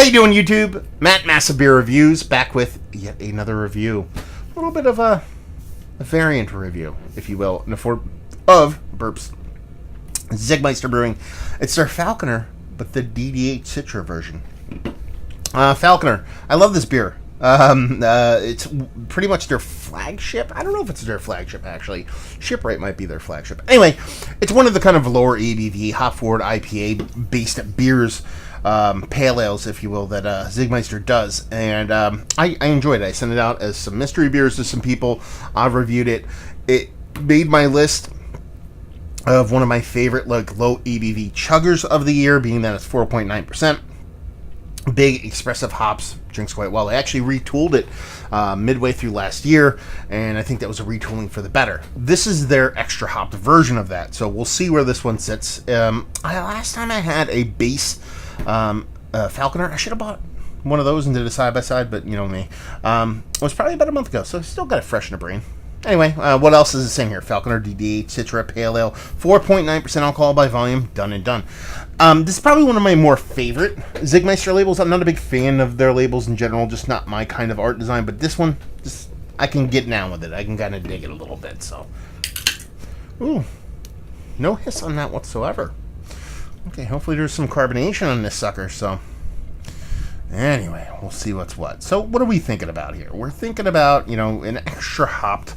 How you doing, YouTube? Matt Massive Beer Reviews, back with yet another review. A little bit of a variant review, if you will, in the form of burps. Czig Meister Brewing. It's their Falconer, but the DDH Citra version. Falconer. I love this beer. It's pretty much their flagship. I don't know if it's their flagship, actually. Shipwright might be their flagship. Anyway, it's one of the kind of lower ABV, hop-forward IPA-based beers, pale ales, if you will, that Czig Meister does. And I enjoyed it. I sent it out as some mystery beers to some people. I've reviewed it. It made my list of one of my favorite low ABV chuggers of the year, being that it's 4.9%. Big, expressive hops, drinks quite well. I actually retooled it midway through last year, and I think that was a retooling for the better. This is their extra hopped version of that, so we'll see where this one sits. Last time I had a base Falconer, I should have bought one of those and did a side-by-side, but you know me. It was probably about a month ago, so I still got it fresh in the brain. Anyway, what else is the same here? Falconer, DDH, Citra, Pale Ale, 4.9% alcohol by volume, done and done. This is probably one of my more favorite Czig Meister labels. I'm not a big fan of their labels in general, just not my kind of art design, but this one, just I can get down with it. I can kind of dig it a little bit, so. Ooh, no hiss on that whatsoever. Okay, hopefully there's some carbonation on this sucker, so. Anyway, we'll see what's what. So, what are we thinking about here? We're thinking about, an extra hopped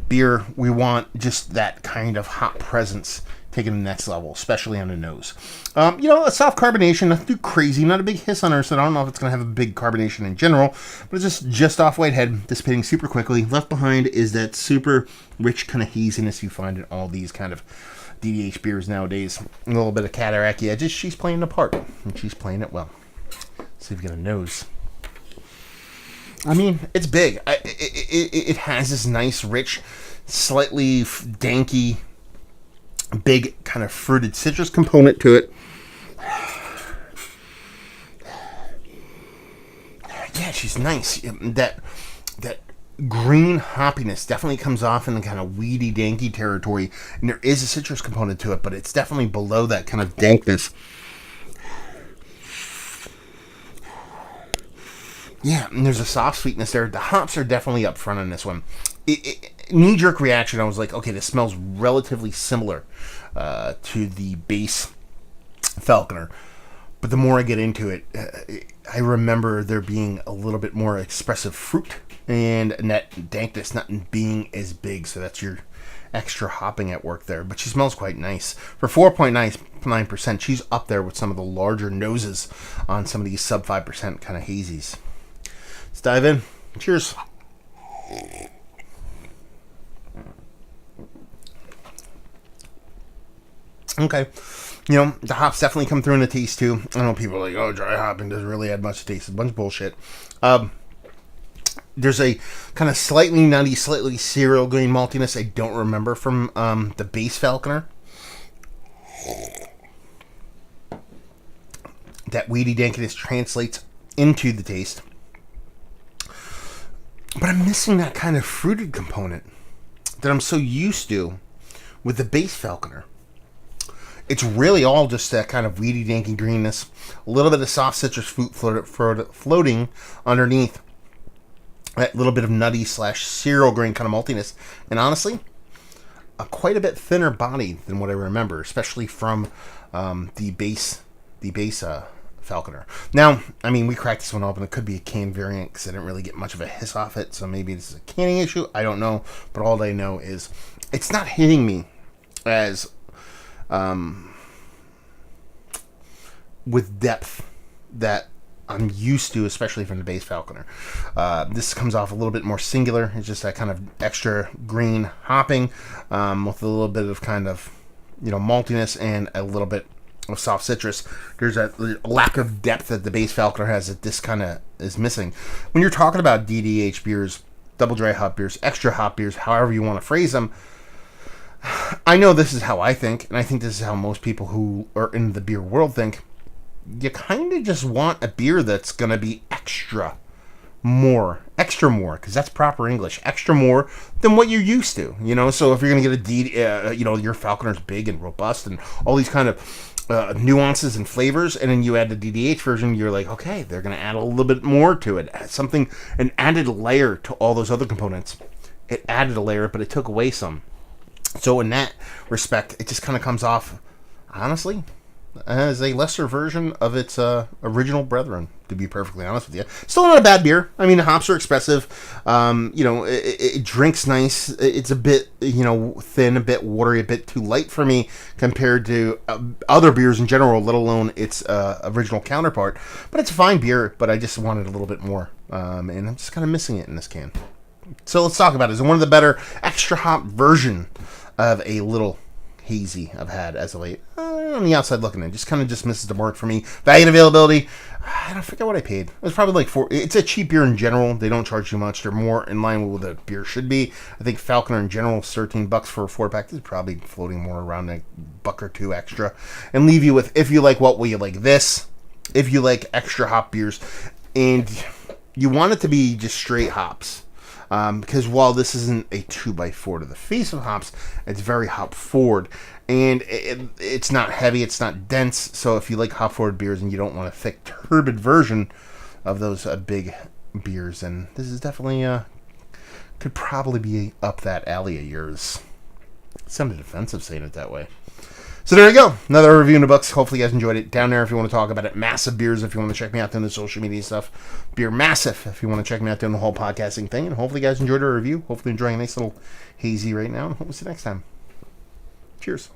beer. We want just that kind of hop presence taken to the next level, especially on the nose. A soft carbonation, nothing too crazy, not a big hiss on her, so I don't know if it's going to have a big carbonation in general, but it's just off whitehead, dissipating super quickly. Left behind is that super rich kind of haziness you find in all these kind of DDH beers nowadays. A little bit of catarachy edges. She's playing the part, and she's playing it well. See if we get a nose. I mean, it's big. It has this nice, rich, slightly danky, big kind of fruited citrus component to it. Yeah, she's nice. That green hoppiness definitely comes off in the kind of weedy, danky territory, and there is a citrus component to it, but it's definitely below that kind of dankness. Yeah, and there's a soft sweetness there. The hops are definitely up front on this one. Knee-jerk reaction, I was like, okay, this smells relatively similar to the base Falconer. But the more I get into it, I remember there being a little bit more expressive fruit and that dankness not being as big. So that's your extra hopping at work there. But she smells quite nice. For 4.9%, she's up there with some of the larger noses on some of these sub 5% kind of hazies. Let's dive in. Cheers. Okay. The hops definitely come through in the taste too. I know people are like, oh, dry hopping doesn't really add much to taste. It's a bunch of bullshit. There's a kind of slightly nutty, slightly cereal grain maltiness I don't remember from the base Falconer. That weedy dankiness translates into the taste. But I'm missing that kind of fruited component that I'm so used to with the base Falconer. It's really all just that kind of weedy, danky greenness. A little bit of soft citrus fruit floating underneath. That little bit of nutty / cereal grain kind of maltiness. And honestly, quite a bit thinner body than what I remember, especially from the base Falconer. Now, I mean, we cracked this one open. It could be a can variant because I didn't really get much of a hiss off it. So maybe this is a canning issue. I don't know. But all I know is it's not hitting me as with depth that I'm used to, especially from the base Falconer. This comes off a little bit more singular. It's just that kind of extra green hopping with a little bit of kind of, maltiness and a little bit of soft citrus. There's a lack of depth that the base Falconer has that this kind of is missing. When you're talking about DDH beers, double dry hop beers, extra hop beers, however you want to phrase them, I know this is how I think, and I think this is how most people who are in the beer world think. You kind of just want a beer that's going to be extra more, because that's proper English, extra more than what you're used to, So if you're going to get your Falconer's big and robust and all these kind of nuances and flavors, and then you add the DDH version, you're like, okay, they're going to add a little bit more to it. Something, an added layer to all those other components. It added a layer, but it took away some. So in that respect, it just kind of comes off, honestly, as a lesser version of its original brethren, to be perfectly honest with you. Still not a bad beer. I mean, the hops are expressive. It drinks nice. It's a bit, thin, a bit watery, a bit too light for me compared to other beers in general, let alone its original counterpart. But it's a fine beer, but I just wanted a little bit more. And I'm just kind of missing it in this can. So let's talk about it. It's one of the better extra hop version of a little hazy I've had as of late. On the outside looking in, just kind of just misses the mark for me. Value and availability, I don't forget what I paid. It was probably like $4. It's a cheap beer in general. They don't charge too much. They're more in line with what a beer should be. I think Falconer in general is $13 for a 4-pack. This is probably floating more around $1 or $2 extra. And leave you with, if you like what, will you like this? If you like extra hop beers, and you want it to be just straight hops. Because while this isn't a 2x4 to the face of hops, it's very hop forward. And it's not heavy, it's not dense. So if you like hop forward beers and you don't want a thick, turbid version of those big beers, then this is definitely, could probably be up that alley of yours. It sounded offensive saying it that way. So there you go. Another review in the books. Hopefully you guys enjoyed it. Down there if you want to talk about it. Massive Beers if you want to check me out doing the social media stuff. Beer Massive if you want to check me out doing the whole podcasting thing. And hopefully you guys enjoyed our review. Hopefully enjoying a nice little hazy right now. And hope we'll see you next time. Cheers.